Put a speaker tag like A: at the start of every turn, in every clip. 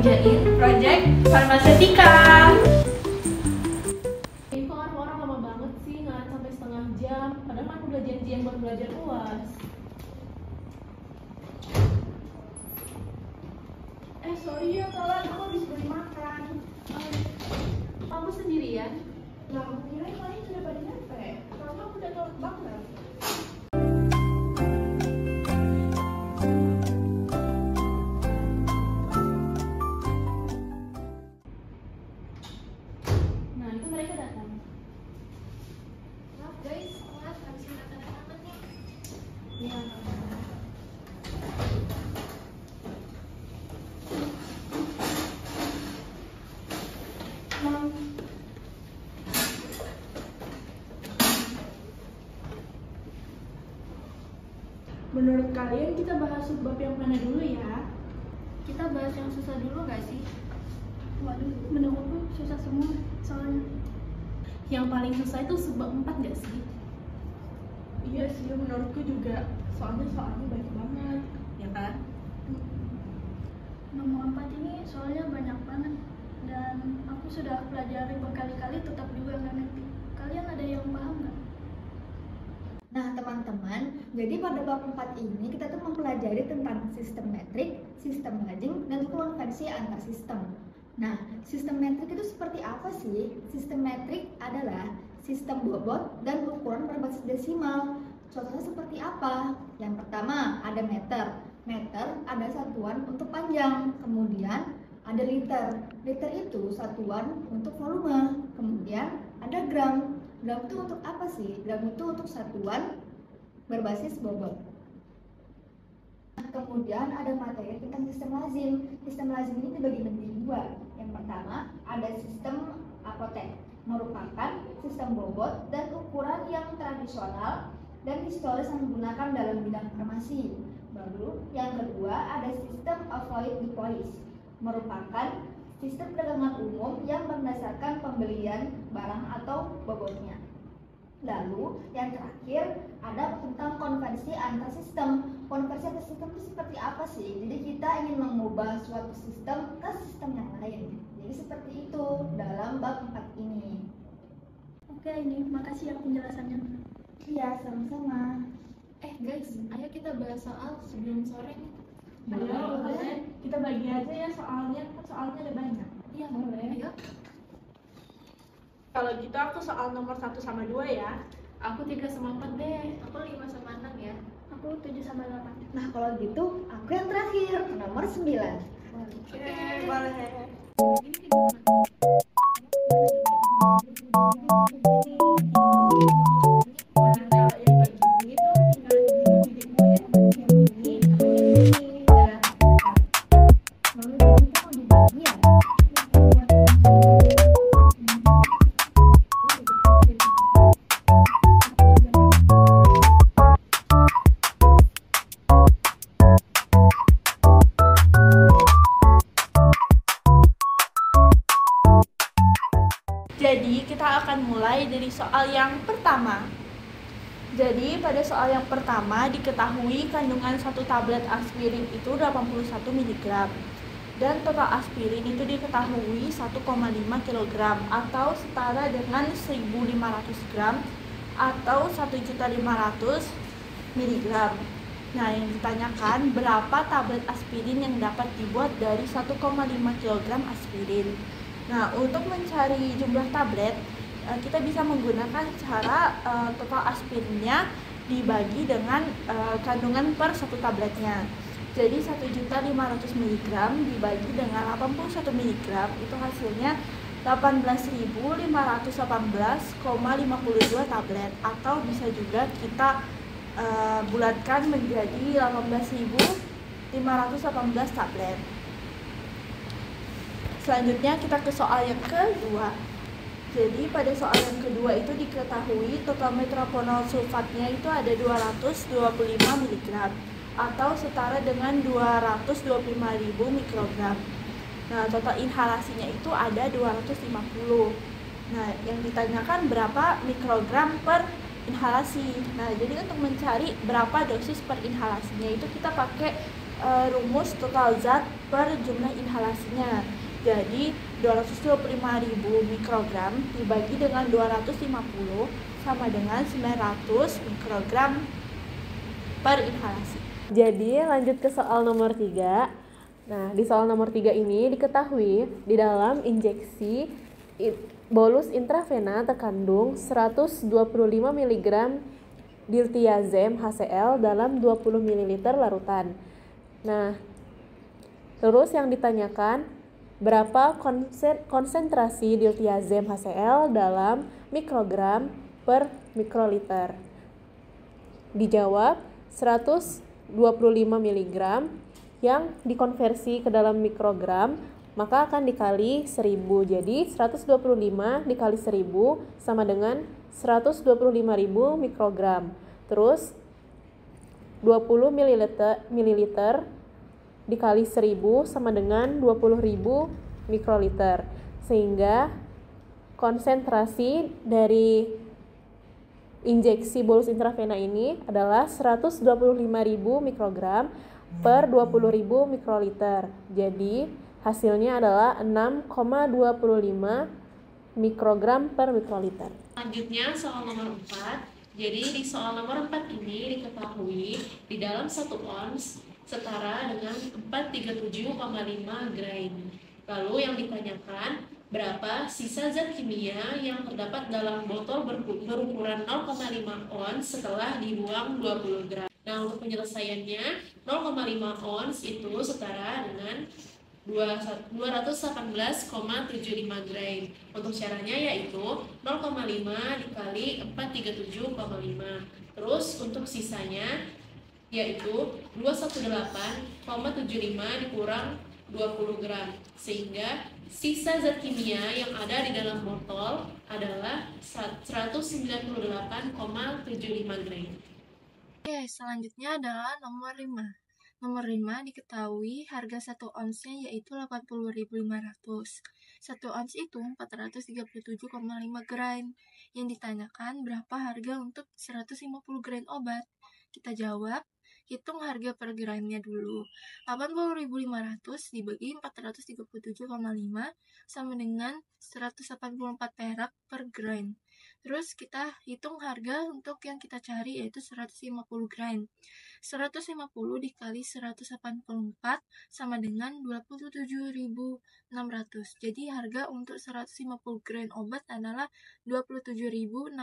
A: ngerjain project farmasetika.
B: Kok orang lama banget sih, nggak sampai setengah jam. Padahal kan udah janjian buat belajar UAS.
A: Sorry ya, telat. Aku habis beli makan.
B: Kamu sendirian?
A: Nah, aku kira paling sudah pada nyampe. Karena aku udah telat banget.
B: Nah, itu mereka datang.
A: Maaf guys, telat. Habis makan banget nih.
B: Iya.
C: Menurut kalian kita bahas subbab yang mana dulu ya?
A: Kita bahas yang susah dulu nggak sih?
C: Waduh, menurutku susah semua soalnya.
B: Yang paling susah itu subbab 4 nggak sih?
C: Iya sih, menurutku juga. Soalnya banyak banget.
B: Ya kan?
D: Nomor 4 ini soalnya banyak banget dan aku sudah pelajari berkali-kali tetap juga nggak ngerti. Kalian ada yang paham nggak?
E: Nah teman-teman, jadi pada bab 4 ini kita tuh mempelajari tentang sistem metrik, sistem lajing, dan konversi antar sistem. Nah, sistem metrik itu seperti apa sih? Sistem metrik adalah sistem bobot dan ukuran berbasis desimal. Contohnya seperti apa? Yang pertama ada meter. Meter ada satuan untuk panjang. Kemudian ada liter. Liter itu satuan untuk volume. Kemudian ada gram. Gram itu untuk apa sih? Gram itu untuk satuan berbasis bobot. Kemudian ada materi tentang sistem lazim. Sistem lazim ini dibagi menjadi dua. Yang pertama ada sistem apotek, merupakan sistem bobot dan ukuran yang tradisional dan historis yang digunakan dalam bidang farmasi. Baru yang kedua ada sistem avoid depois, merupakan sistem perdagangan umum yang berdasarkan pembelian barang atau bobotnya. Lalu yang terakhir ada tentang konversi antar sistem. Konversi antar sistem itu seperti apa sih? Jadi kita ingin mengubah suatu sistem ke sistem yang lain. Jadi seperti itu dalam bab 4 ini.
D: Oke, ini makasih ya penjelasannya.
E: Iya, sama-sama.
A: Guys, ayo kita bahas soal sebelum sore.
C: Boleh. Kita bagi aja ya soalnya, kan soalnya ada banyak.
A: Iya, boleh. Ayo.
C: Kalau gitu aku soal nomor 1 sama 2 ya.
B: Aku 3 sama 4 deh.
A: Aku 5 sama 6 ya.
D: Aku 7 sama 8.
E: Nah, kalau gitu aku yang terakhir, nomor 9.
C: Oke, boleh. Jadi kita akan mulai dari soal yang pertama. Jadi pada soal yang pertama diketahui kandungan satu tablet aspirin itu 81 mg dan total aspirin itu diketahui 1,5 kg atau setara dengan 1.500 gram atau 1.500 mg. Nah, yang ditanyakan berapa tablet aspirin yang dapat dibuat dari 1,5 kg aspirin. Nah, untuk mencari jumlah tablet, kita bisa menggunakan cara total aspirinnya dibagi dengan kandungan per satu tabletnya. Jadi 1.500 mg dibagi dengan 81 mg itu hasilnya 18.518,52 tablet, atau bisa juga kita bulatkan menjadi 18.518 tablet. Selanjutnya kita ke soal yang kedua. Jadi pada soal yang kedua itu diketahui total metoprolol sulfatnya itu ada 225 mg atau setara dengan 225.000 mikrogram. Nah, total inhalasinya itu ada 250. Nah, yang ditanyakan berapa mikrogram per inhalasi. Nah, jadi untuk mencari berapa dosis per inhalasinya itu kita pakai rumus total zat per jumlah inhalasinya. Jadi 225.000 mikrogram dibagi dengan 250 sama dengan 900 mikrogram per inhalasi.
B: Jadi lanjut ke soal nomor 3. Nah, di soal nomor 3 ini diketahui di dalam injeksi bolus intravena terkandung 125 mg diltiazem HCl dalam 20 ml larutan. Nah, terus yang ditanyakan berapa konsentrasi diltiazem HCl dalam mikrogram per mikroliter? Dijawab 125 mg yang dikonversi ke dalam mikrogram maka akan dikali 1000. Jadi 125 dikali 1000 sama dengan 125.000 mikrogram. Terus 20 ml dikali 1000 sama dengan 20.000 mikroliter. Sehingga konsentrasi dari injeksi bolus intravena ini adalah 125.000 mikrogram per 20.000 mikroliter. Jadi hasilnya adalah 6,25 mikrogram per mikroliter.
F: Selanjutnya soal nomor 4. Jadi di soal nomor 4 ini diketahui di dalam 1 ons setara dengan 437,5 grain. Lalu yang ditanyakan berapa sisa zat kimia yang terdapat dalam botol berukuran 0,5 ons setelah dibuang 20 gram. Nah, untuk penyelesaiannya 0,5 ons itu setara dengan 218,75 grain. Untuk caranya yaitu 0,5 dikali 437,5. Terus untuk sisanya yaitu 218,75 dikurang 20 gram. Sehingga sisa zat kimia yang ada di dalam botol adalah 198,75 grain.
D: Oke, selanjutnya adalah nomor 5. Nomor 5 diketahui harga 1 onsnya yaitu 80.500. 1 ons itu 437,5 grain. Yang ditanyakan berapa harga untuk 150 grain obat? Kita jawab, hitung harga per grainnya dulu. 80.500 dibagi 437,5 sama dengan 184 perak per grain. Terus kita hitung harga untuk yang kita cari yaitu 150 grain. 150 dikali 184 sama dengan 27.600. Jadi harga untuk 150 grain obat adalah 27.600.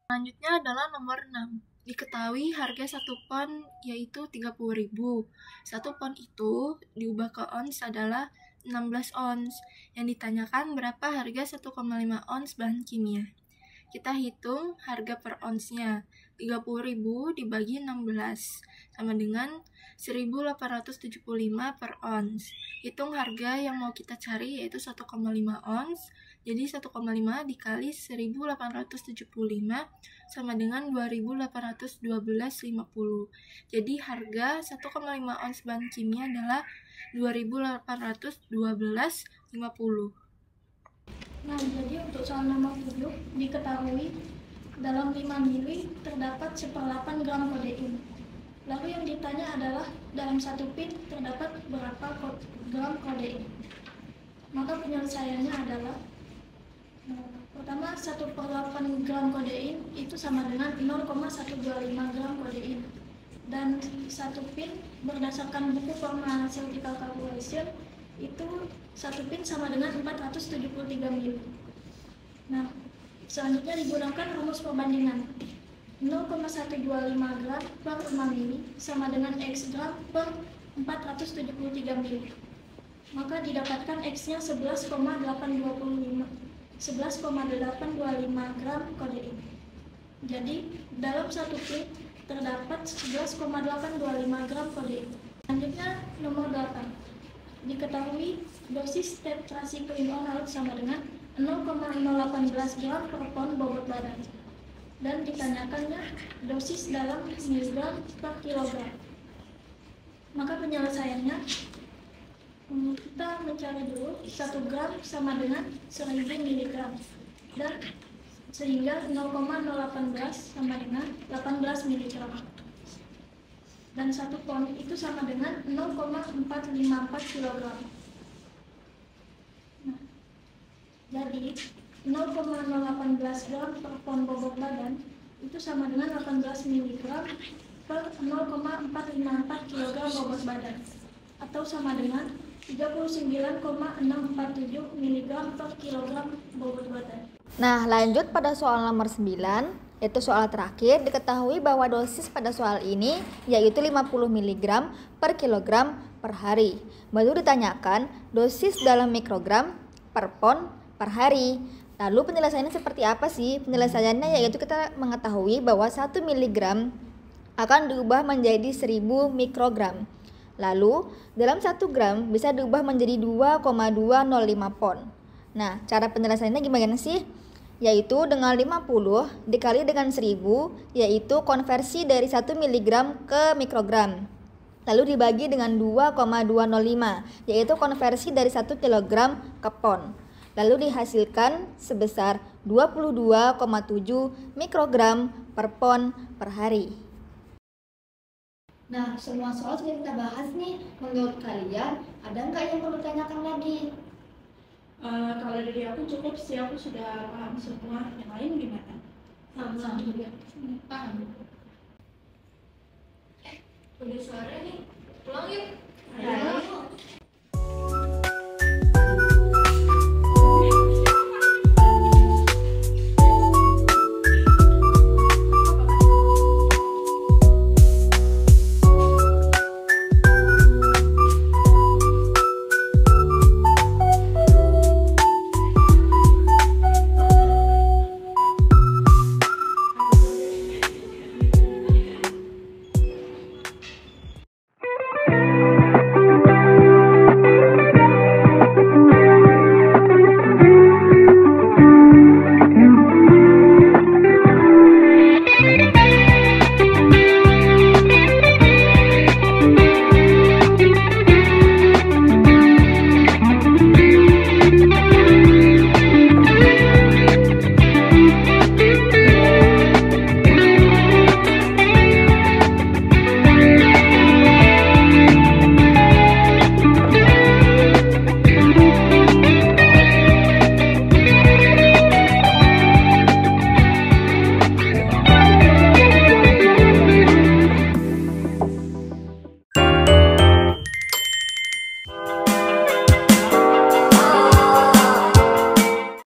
D: Selanjutnya adalah nomor 6. Diketahui harga 1 pon yaitu 30.000. 1 pon itu diubah ke ons adalah 16 ons. Yang ditanyakan berapa harga 1,5 ons bahan kimia. Kita hitung harga per onsnya. 30.000 dibagi 16 sama dengan 1.875 per ons. Hitung harga yang mau kita cari yaitu 1,5 ons. Jadi 1,5 dikali 1.875 sama dengan 2.812,50. Jadi harga 1,5 ons bahan kimia adalah 2.812,50. Nah, jadi untuk soal nomor 7 diketahui dalam 5 mili terdapat 1/8 gram kodein. Lalu yang ditanya adalah dalam 1 pin terdapat berapa gram kodein. Maka penyelesaiannya adalah pertama 1/8 gram kodein itu sama dengan 0,125 gram kodein. Dan 1 pin berdasarkan buku Pharmaceutical Calculation itu 1 pin sama dengan 473 mili. Nah, selanjutnya digunakan rumus perbandingan. 0,125 gram per 5 mili sama dengan X gram per 473 mili. Maka didapatkan X-nya 11,825 gram kodein. Jadi, dalam 1 pin terdapat 11,825 gram kodein. Selanjutnya, nomor 8. Diketahui dosis tetrasiklim oral sama dengan 0,018 gram per pon bobot badan. Dan ditanyakannya dosis dalam miligram per kilogram. Maka penyelesaiannya kita mencari dulu 1 gram sama dengan 1000 mg dan sehingga 0,018 sama dengan 18 mg. dan 1 pon itu sama dengan 0,454 kg. Nah, jadi 0,018 gram per pon bobot badan itu sama dengan 18 mg per 0,454 kg bobot badan, atau sama dengan 39,647 mg per kilogram bobot badan.
E: Nah, lanjut pada soal nomor 9, yaitu soal terakhir. Diketahui bahwa dosis pada soal ini yaitu 50 mg per kilogram per hari. Baru ditanyakan dosis dalam mikrogram per pon per hari. Lalu penjelasannya seperti apa sih? Penjelasannya yaitu kita mengetahui bahwa 1 mg akan diubah menjadi 1000 mikrogram. Lalu dalam 1 gram bisa diubah menjadi 2,205 pon. Nah, cara penjelasannya gimana sih? Yaitu dengan 50 dikali dengan 1000, yaitu konversi dari 1 mg ke mikrogram. Lalu dibagi dengan 2,205, yaitu konversi dari 1 kg ke pon. Lalu dihasilkan sebesar 22,7 mikrogram per pon per hari.
A: Nah, semua soal sudah kita bahas nih. Menurut kalian, ada nggak yang perlu ditanyakan lagi?
B: Kalau dari aku cukup sih, aku sudah paham semua. Yang lain gimana?
D: Sama juga. Paham.
B: Udah sore nih, pulang yuk.
A: Ayo.